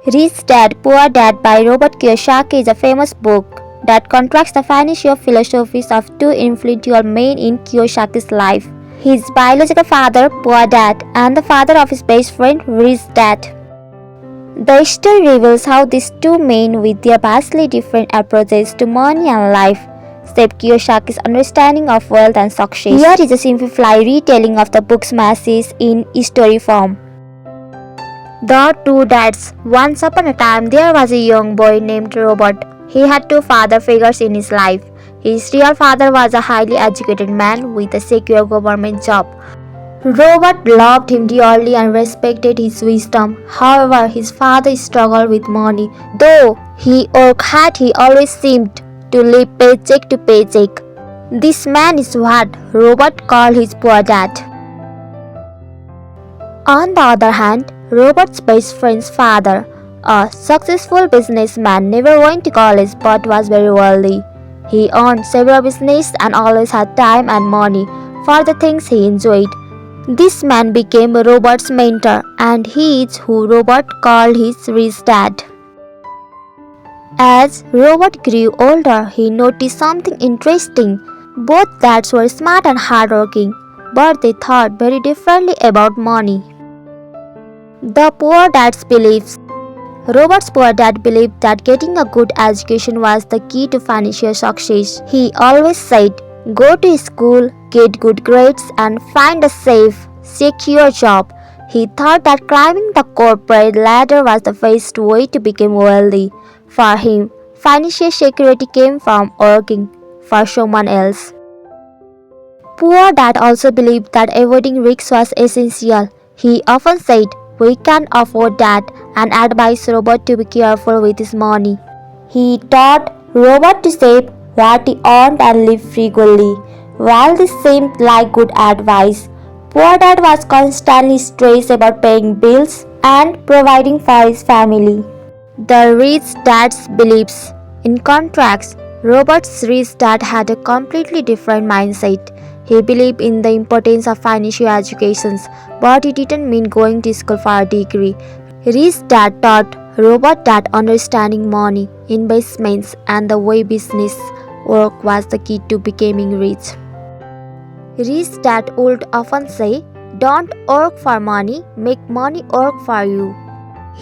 Rich Dad, Poor Dad by Robert Kiyosaki is a famous book that contrasts the financial philosophies of two influential men in Kiyosaki's life: his biological father, Poor Dad, and the father of his best friend, Rich Dad. The story reveals how these two men, with their vastly different approaches to money and life, shaped Kiyosaki's understanding of wealth and success. Here is a simplified retelling of the book's message in story form. The Two Dads. Once upon a time, there was a young boy named Robert. He had two father figures in his life. His real father was a highly educated man with a secure government job. Robert loved him dearly and respected his wisdom. However, his father struggled with money. Though he worked hard, he always seemed to live paycheck to paycheck. This man is what Robert called his poor dad. On the other hand, Robert's best friend's father, a successful businessman, never went to college but was very wealthy. He owned several businesses and always had time and money for the things he enjoyed. This man became Robert's mentor, and he is who Robert called his rich dad. As Robert grew older, he noticed something interesting. Both dads were smart and hardworking, but they thought very differently about money. The poor dad's beliefs. Robert's poor dad believed that getting a good education was the key to financial success. He always said, "Go to school, get good grades, and find a safe, secure job." He thought that climbing the corporate ladder was the best way to become wealthy. For him, financial security came from working for someone else. Poor dad also believed that avoiding risks was essential. He often said, "We can't afford that," and advised Robert to be careful with his money. He taught Robert to save what he earned and live frugally. While this seemed like good advice, poor dad was constantly stressed about paying bills and providing for his family. The rich dad's beliefs. In contrast, Robert's rich dad had a completely different mindset. He believed in the importance of financial education, but it didn't mean going to school for a degree. Rich dad taught Robert that understanding money, investments, and the way business work was the key to becoming rich. Rich dad would often say, "Don't work for money, make money work for you."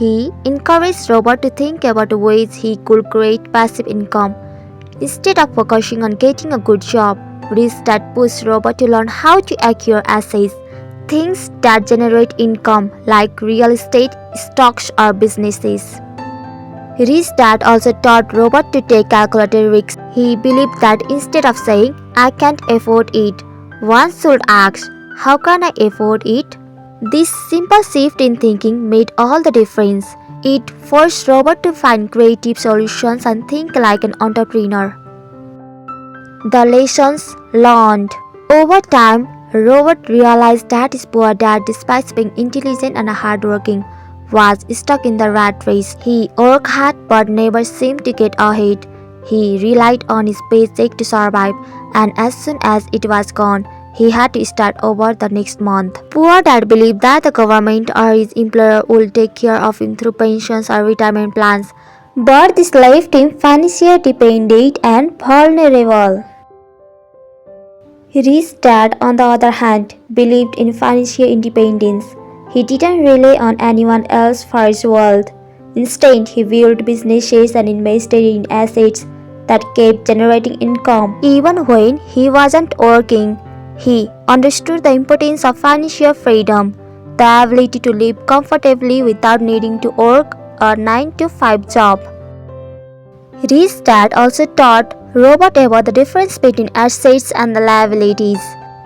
He encouraged Robert to think about ways he could create passive income. Instead of focusing on getting a good job, Rich dad pushed Robert to learn how to acquire assets, things that generate income like real estate, stocks, or businesses. Rich dad also taught Robert to take calculated risks. He believed that instead of saying, "I can't afford it," one should ask, "How can I afford it?" This simple shift in thinking made all the difference. It forced Robert to find creative solutions and think like an entrepreneur. The lessons learned. Over time, Robert realized that his poor dad, despite being intelligent and hardworking, was stuck in the rat race. He worked hard but never seemed to get ahead. He relied on his paycheck to survive, and as soon as it was gone, he had to start over the next month. Poor dad believed that the government or his employer would take care of him through pensions or retirement plans, but this left him financially dependent and vulnerable. Rich dad, on the other hand, believed in financial independence. He didn't rely on anyone else for his wealth. Instead, he built businesses and invested in assets that kept generating income. Even when he wasn't working, he understood the importance of financial freedom, the ability to live comfortably without needing to work a 9-to-5 job. Rich dad also taught Robert about the difference between assets and the liabilities.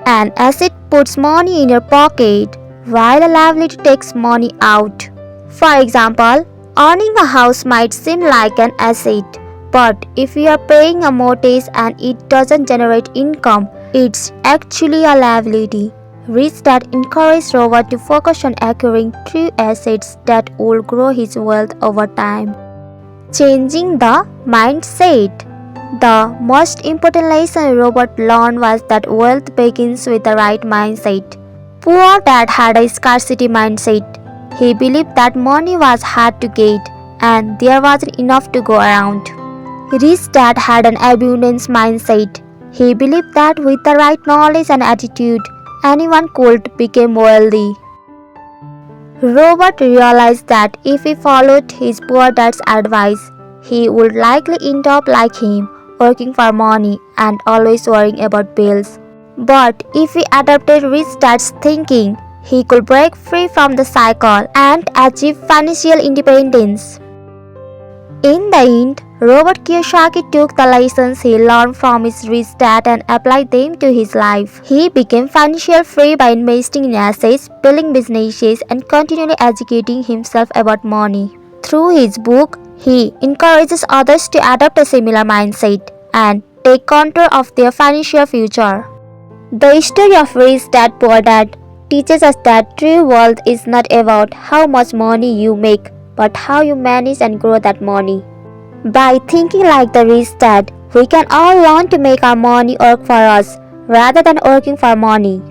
An asset puts money in your pocket, while a liability takes money out. For example, owning a house might seem like an asset, but if you are paying a mortgage and it doesn't generate income, it's actually a liability. Rich dad encouraged Robert to focus on acquiring true assets that will grow his wealth over time. Changing the mindset. The most important lesson Robert learned was that wealth begins with the right mindset. Poor dad had a scarcity mindset. He believed that money was hard to get, and there wasn't enough to go around. Rich Dad had an abundance mindset. He believed that with the right knowledge and attitude, anyone could become wealthy. Robert realized that if he followed his poor dad's advice, he would likely end up like him, working for money and always worrying about bills. But if he adopted Rich Dad's thinking, he could break free from the cycle and achieve financial independence. In the end, Robert Kiyosaki took the lessons he learned from his rich dad and applied them to his life. He became financially free by investing in assets, building businesses, and continually educating himself about money. Through his book, he encourages others to adopt a similar mindset and take control of their financial future. The story of Rich Dad Poor Dad teaches us that true wealth is not about how much money you make, but how you manage and grow that money. By thinking like the Rich Dad, we can all learn to make our money work for us rather than working for money.